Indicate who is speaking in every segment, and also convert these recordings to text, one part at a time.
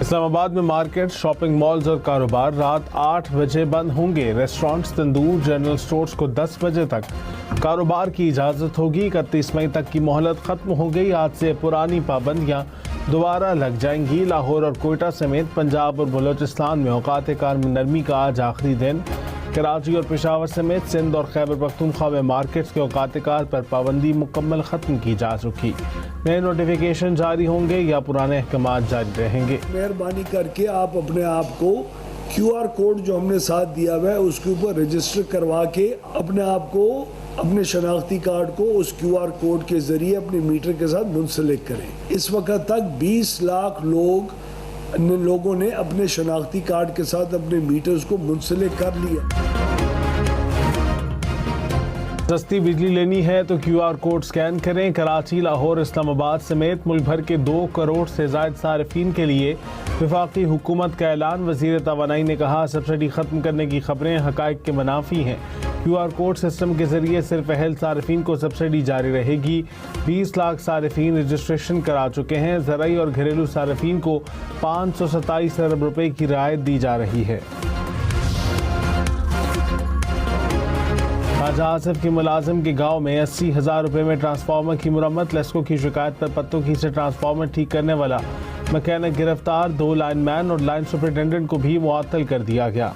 Speaker 1: इस्लामाबाद में market, shopping malls और कारोबार रात 8 बजे बंद होंगे। रेस्टोरेंट्स, तंदूर, जनरल स्टोर्स को 10 बजे तक कारोबार की इजाज़त होगी। 31 मई तक की मोहलत ख़त्म हो गई। आज से पुरानी पाबंदियां दोबारा लग जाएंगी। लाहौर और कोयटा समेत पंजाब और बलोचिस्तान में औकात कार में नरमी का आज आखिरी दिन। कराची और पेशावर समेत सिंध और खैबर पख्तूनख्वा में मार्केट्स के औकात कार पर पाबंदी मुकम्मल ख़त्म की जा चुकी। नए नोटिफिकेशन जारी होंगे या पुराने अहकाम जारी रहेंगे।
Speaker 2: मेहरबानी करके आप अपने आप को QR कोड जो हमने साथ दिया हुआ है उसके ऊपर रजिस्टर करवा के अपने आप को, अपने शनाख्ती कार्ड को उस QR कोड के जरिए अपने मीटर के साथ मुंसलिक करें। इस वक्त तक 20 लाख लोगों ने अपने शनाख्ती कार्ड के साथ अपने मीटर्स को मुंसलिक कर लिया।
Speaker 1: सस्ती बिजली लेनी है तो QR कोड स्कैन करें। कराची, लाहौर, इस्लामाबाद समेत मुल्क भर के 2 करोड़ से ज़ायद सारिफीन के लिए वफाकी हुकूमत का ऐलान। वज़ीर तवानाई ने कहा, सब्सिडी ख़त्म करने की खबरें हक़ाइक़ के मुनाफी हैं। QR कोड सिस्टम के जरिए सिर्फ अहल सारिफीन को सब्सिडी जारी रहेगी। 20 लाख सारिफीन रजिस्ट्रेशन करा चुके हैं। ज़राई और घरेलू सारिफीन को 527 अरब रुपए की रियायत दी जा रही है। ख्वाजा आसिफ के मुलाजिम के गांव में 80,000 रुपये में ट्रांसफार्मर की मुरम्मत। लेस्को की शिकायत पर पत्तों से ट्रांसफार्मर ठीक करने वाला मैकेनिक गिरफ्तार। 2 लाइनमैन और लाइन सुपरिटेंडेंट को भी मुअत्तल कर दिया गया।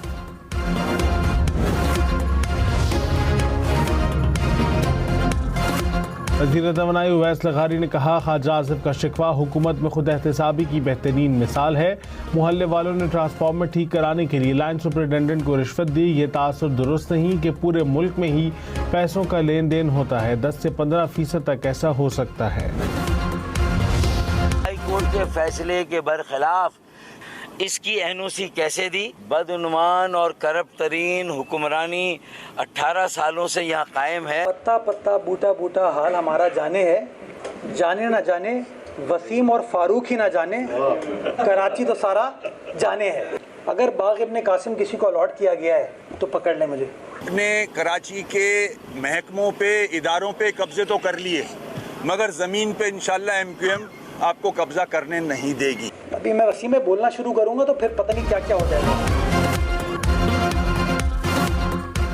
Speaker 1: वज़ीर तवानाई उवैस लग़ारी ने कहा, ख्वाजा आसिफ का शिकवा हुकूमत में खुद एहतसाबी की बेहतरीन मिसाल है। मोहल्ले वालों ने ट्रांसफार्मर ठीक कराने के लिए लाइन सुपरिटेंडेंट को रिश्वत दी। ये तासुर दुरुस्त नहीं कि पूरे मुल्क में ही पैसों का लेन देन होता है। 10 से 15% तक ऐसा हो सकता है।
Speaker 3: हाई कोर्ट के फैसले के बरखिलाफ इसकी NOC कैसे दी? बदउन्वान और करप्ट तरीन हुक्मरानी 18 सालों से यहाँ कायम है।
Speaker 4: पत्ता पत्ता बूटा बूटा हाल हमारा जाने है, जाने ना जाने वसीम और फारूक ही ना जाने, कराची तो सारा जाने है। अगर बाग इब्ने कासिम किसी को अलॉट किया गया है तो पकड़ ले मुझे।
Speaker 5: ने कराची के महकमों पे, इदारों पे कब्जे तो कर लिए, मगर ज़मीन पे इंशाल्लाह MQM आपको कब्जा करने नहीं देगी।
Speaker 4: अभी मैं वसीम में बोलना शुरू करूंगा तो फिर पता नहीं क्या क्या हो जाएगा।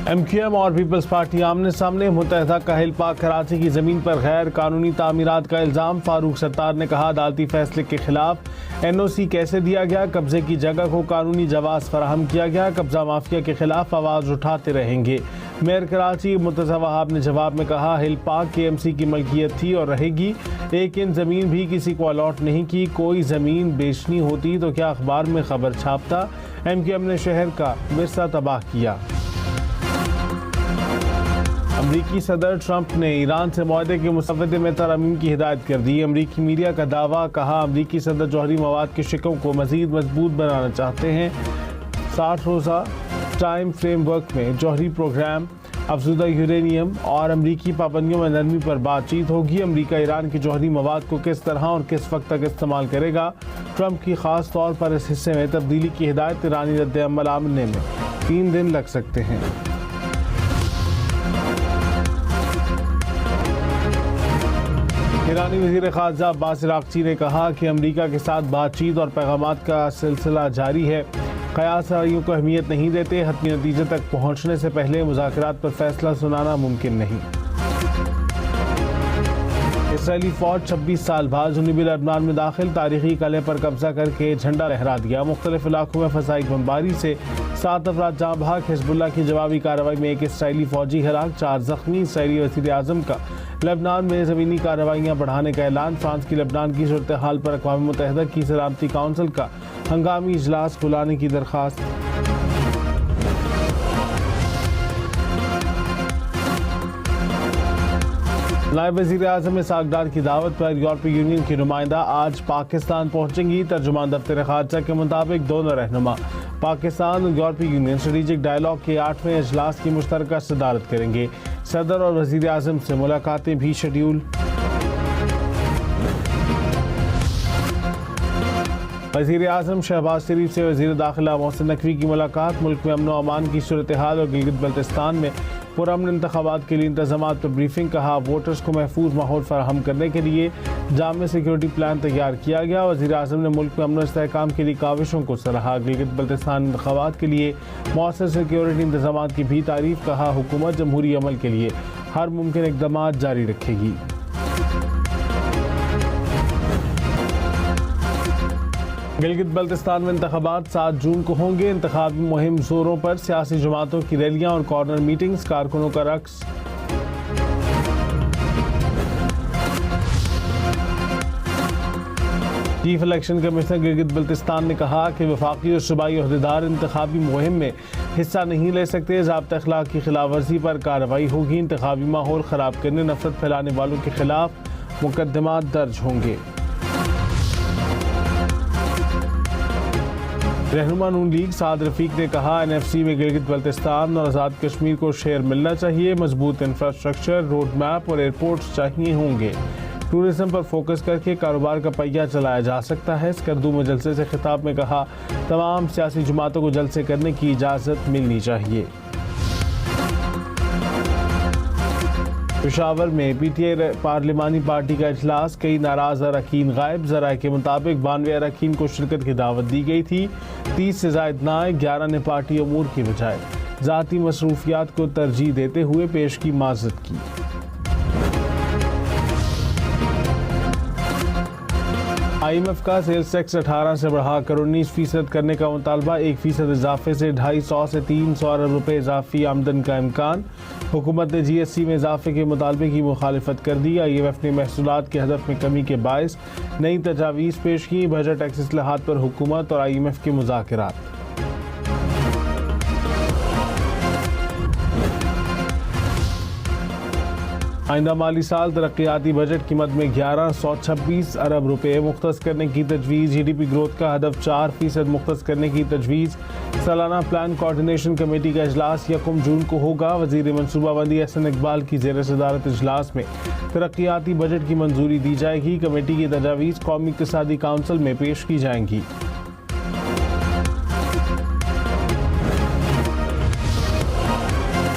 Speaker 1: MQM और पीपल्स पार्टी आमने सामने। मुत्तहिदा का हिल पाक कराची की ज़मीन पर गैर कानूनी तामीरात का इल्ज़ाम। फारूक सत्तार ने कहा, अदालती फैसले के खिलाफ NOC कैसे दिया गया? कब्जे की जगह को कानूनी जवाज़ फराहम किया गया। कब्जा माफिया के खिलाफ आवाज़ उठाते रहेंगे। मेयर कराची मुर्तज़ा वहाब ने जवाब में कहा, हिल पाक KMC की मलकियत थी और रहेगी। एक इंच ज़मीन भी किसी को अलॉट नहीं की। कोई ज़मीन बेचनी होती तो क्या अखबार में खबर छापता? MQM ने शहर का विरसा तबाह किया। अमरीकी सदर ट्रंप ने ईरान से मुआहदे के मुसव्वदे में तरमीम की हिदायत कर दी। अमरीकी मीडिया का दावा। कहा, अमरीकी सदर जौहरी मवाद के शिकों को मज़ीद मजबूत बनाना चाहते हैं। 60 रोज़ा टाइम फ्रेमवर्क में जौहरी प्रोग्राम, अफजुदा यूरेनियम और अमरीकी पाबंदियों में नरमी पर बातचीत होगी। अमरीका ईरान की जौहरी मवाद को किस तरह और किस वक्त तक इस्तेमाल करेगा? ट्रंप की खास तौर पर इस हिस्से में तब्दीली की हिदायत ईरानी रद्द-ए-अमल आने में 3 दिन लग सकते हैं। ईरानी वज़ीर ख़ारजा अब्बास अराग़ची ने कहा कि अमरीका के साथ बातचीत और पैगामात का सिलसिला जारी है। क़यासदारियों को अहमियत नहीं देते। हतमी नतीजे तक पहुँचने से पहले मुज़ाकरात पर फैसला सुनाना मुमकिन नहीं। इसराइली फ़ौज 26 साल बाद जुनूबी लेबनान में दाखिल। तारीखी किले पर कब्जा करके झंडा लहरा दिया। मुख्तलिफ इलाकों में फ़ज़ाई बमबारी से 7 अफराद जाँ भाग। हिज़्बुल्लाह की जवाबी कार्रवाई में 1 इसराइली फ़ौजी हलाक, 4 ज़ख्मी। इसराइली वज़ीर आज़म का लेबनान में ज़मीनी कार्रवाइयाँ बढ़ाने का ऐलान। फ्रांस की लेबनान की सूरत हाल पर अक़वाम मुत्तहिदा की सलामती काउंसिल का हंगामी इजलास बुलाने की दरख्वास्त। नायब वज़ीर आज़म इसहाक़ डार की दावत पर यूरोपीय यूनियन की नुमाइंदा आज पाकिस्तान पहुँचेंगी। तर्जुमान दफ्तर ख़ारजा के मुताबिक दोनों रहनुमा पाकिस्तान और यूरोपीय यूनियन स्ट्रेटेजिक डायलॉग के 8वें इजलास की मुश्तरका सदारत करेंगे। सदर और वज़ीर आज़म से मुलाकातें भी शेड्यूल। वज़ीर आज़म शहबाज शरीफ से वज़ीर दाखिला मोहसिन नकवी की मुलाकात। मुल्क में अमन व अमान की सूरत हाल और गिलगित बल्तिस्तान में पुरअमन इंतखाबात के लिए इंतजामात पर ब्रीफिंग। कहा वोटर्स को महफूज माहौल फराहम करने के लिए जामे सिक्योरिटी प्लान तैयार किया गया। वज़ीर आज़म ने मुल्क में अमन और इस्तेहकाम के लिए काविशों को सराहा। गिलगित बल्तिस्तान इंतखाबात के लिए मौसर सिक्योरिटी इंतजामात की भी तारीफ। कहा हुकूमत जमहूरी अमल के लिए हर मुमकिन इक़दाम जारी रखेगी। गिलगित बल्तिस्तान में इंतखाबात 7 जून को होंगे। इंतखाबी मुहिम जोरों पर, सियासी जमातों की रैलियां और कॉर्नर मीटिंग्स, कारकुनों का रक्स। Chief election commissioner Gilgit Baltistan ने कहा कि वफाकी और सूबाई ओहदेदार इंतखाबी मुहिम में हिस्सा नहीं ले सकते। ज़ाब्ता अखलाक की खिलाफ वर्जी पर कार्रवाई होगी। इंतखाबी माहौल ख़राब करने, नफरत फैलाने वालों के खिलाफ मुकदमात दर्ज होंगे। रहनुमा नून लीग साद रफीक ने कहा NFC में गिलगित बल्तिस्तान और आज़ाद कश्मीर को शेयर मिलना चाहिए। मजबूत इंफ्रास्ट्रक्चर, रोड मैप और एयरपोर्ट्स चाहिए होंगे। टूरिज्म पर फोकस करके कारोबार का पहिया चलाया जा सकता है। स्कर्दू जलसे से खिताब में कहा तमाम सियासी जमातों को जलसे करने की इजाज़त मिलनी चाहिए। पेशावर में PTI पार्लिमानी पार्टी का इजलास, कई नाराज अरकान गायब। ज़राए के मुताबिक 92 अरकान को शिरकत की दावत दी गई थी। 30 से ज़ायद न आए। 11 ने पार्टी अमूर की बजाय ज़ाती मसरूफियात को तरजीह देते हुए पेश की माज़रत की। IMF का सेल्स टैक्स 18 से बढ़ाकर 19% करने का मुतालबा। 1% इजाफे से 250 से 300 अरब रुपए इजाफी आमदन का इम्कान। हुकूमत ने GST में इजाफे के मुतालबे की मुखालिफत कर दी। IMF ने महसूलात के हदफ में कमी के बायस नई तजावीज़ पेश की। बजट टैक्स इस्लाहात पर हुकूमत और IMF के मुज़ाकरात। आइंदा माली साल तरक्याती बजट की मद में 1126 अरब रुपए मुख्तस करने की तजवीज़। GDP ग्रोथ का हदफ 4% मुख्तस करने की तजवीज़। सालाना प्लान कोऑर्डिनेशन कमेटी का इजलास 1 जून को होगा। वज़ीर मनसूबाबंदी एहसन इकबाल की ज़ेर सदारत इजलास में तरक्याती बजट की मंजूरी दी जाएगी। कमेटी की तजावीज़ कौमी इक़्तिसादी काउंसिल में पेश की जाएंगी।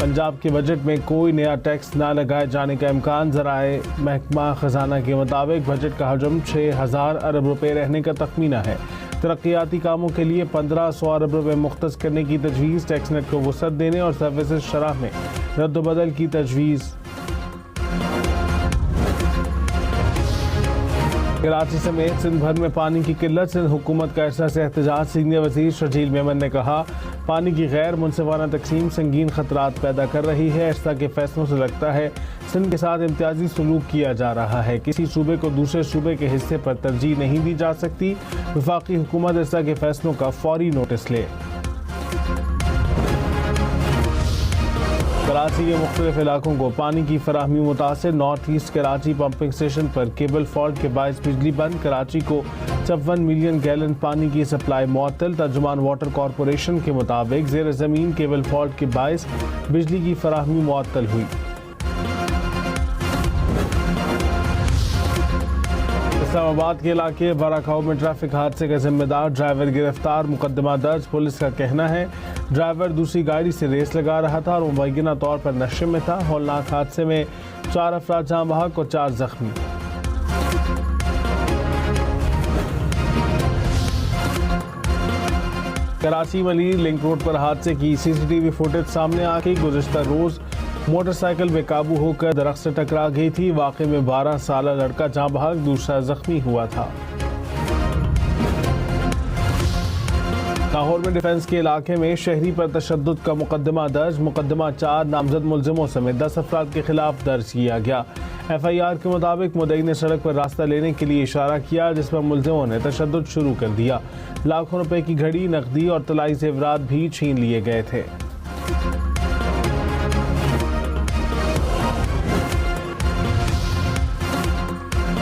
Speaker 1: पंजाब के बजट में कोई नया टैक्स न लगाए जाने का इम्कान। ज़राए महकमा खजाना के मुताबिक बजट का हजम 6000 अरब रुपए रहने का तखमीना है। तरक्याती कामों के लिए 1500 अरब रुपए मुख्तस करने की तजवीज़। टैक्स नेट को वसअत देने और सर्विसेज शरह में रद्द-बदल की तजवीज़। कराची समेत सिंध भर में पानी की किल्लत। सिंध हुकूमत का एहसास एहतजाज। सीनियर वजीर शर्जील मेमन ने कहा पानी की गैर मुनसिफाना तकसीम संगीन खतरात पैदा कर रही है। एहसा के फैसलों से लगता है सिंध के साथ इम्तियाजी सलूक किया जा रहा है। किसी सूबे को दूसरे सूबे के हिस्से पर तरजीह नहीं दी जा सकती। वफाकी हुकूमत एहसा के फैसलों का फौरी नोटिस ले। कराची के मुख्तलिफ इलाकों को पानी की फराहमी मुतासिर। North east Karachi pumping station पर केबल फॉल्ट के बायस बिजली बंद। कराची को 54 मिलियन गैलन पानी की सप्लाई मुअत्तल। तर्जुमान वाटर कॉरपोरेशन के मुताबिक ज़ेर ज़मीन केबल फॉल्ट के बायस बिजली की फराहमी मुअत्तल हुई। इस्लामाबाद के इलाके बाराखाओ में ट्रैफिक हादसे का जिम्मेदार ड्राइवर गिरफ्तार। मुकदमा दर्ज। पुलिस का कहना है ड्राइवर दूसरी गाड़ी से रेस लगा रहा था और मुबैना तौर पर नशे में था। हौलनाक हादसे में 4 अफराद जाँ बहक और 4 जख्मी। कराची मली लिंक रोड पर हादसे की CCTV फुटेज सामने आ गई। गुज़िश्ता रोज मोटरसाइकिल बेकाबू होकर दरख्त से टकरा गई थी। वाक़े में 12 साला लड़का जाँ बहक, दूसरा जख्मी हुआ था। लाहौर में डिफेंस के इलाके में शहरी पर तशद्दुद का मुकदमा दर्ज। मुकदमा 4 नामजद मुलजिमों समेत 10 अफराद के खिलाफ दर्ज किया गया। FIR के मुताबिक मुद्दई ने सड़क पर रास्ता लेने के लिए इशारा किया, जिस पर मुलजिमों ने तशद्दुद शुरू कर दिया। लाखों रुपए की घड़ी, नकदी और तलाई ज़ेवरात भी छीन लिए गए थे।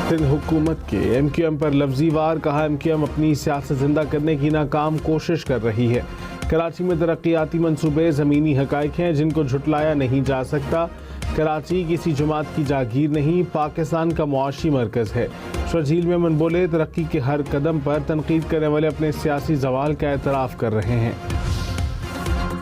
Speaker 1: सिंध हुकूमत के MQM पर लफ्जी वार। कहा MQM अपनी सियासत जिंदा करने की नाकाम कोशिश कर रही है। कराची में तरक्याती मंसूबे ज़मीनी हक़ाइक़ हैं जिनको झुटलाया नहीं जा सकता। कराची किसी जमात की जागीर नहीं, पाकिस्तान का मुआशी मरकज़ है। शर्जील मेमन बोले तरक्की के हर कदम पर तनकीद करने वाले अपने सियासी ज़वाल का एतराफ़ कर रहे हैं।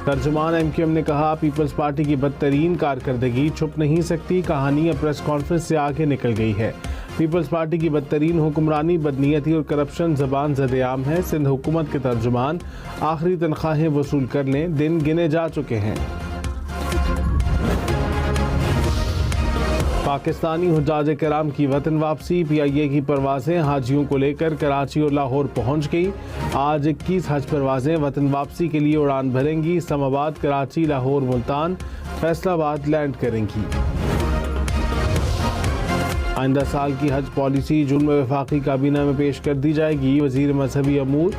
Speaker 1: तर्जुमान MQM ने कहा, पीपल्स पार्टी की बदतरीन कारकर्दगी छुप नहीं सकती, कहानी अब प्रेस कॉन्फ्रेंस से आगे निकल गई है। पीपल्स पार्टी की बदतरीन हुक्मरानी, बदनीयती और करप्शन ज़बान ज़द-ए-आम है। सिंध हुकूमत के तर्जुमान आखिरी तनख्वाहें वसूल कर लें, दिन गिने जा चुके हैं। पाकिस्तानी हुज्जाज कराम की वतन वापसी, PIA की परवाज़ें हाजियों को लेकर कराची और लाहौर पहुंच गई। आज 21 हज परवाज़ें वतन वापसी के लिए उड़ान भरेंगी। इस्लामाबाद, कराची, लाहौर, मुल्तान, फैसलाबाद लैंड करेंगी। आइंदा साल की हज पॉलिसी जून में वफाकी काबीना में पेश कर दी जाएगी। वज़ीर मजहबी अमूर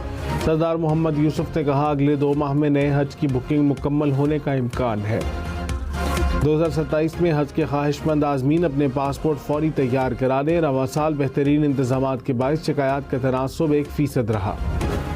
Speaker 1: सरदार मोहम्मद यूसुफ ने कहा, अगले 2 माह में नए हज की बुकिंग मुकम्मल होने का इम्कान है। 2027 में हज के ख्वाहिशमंद आज़मीन अपने पासपोर्ट फौरी तैयार करा लें। रवां साल बेहतरीन इंतजामात के बायस शिकायत का तनासुब 1% रहा।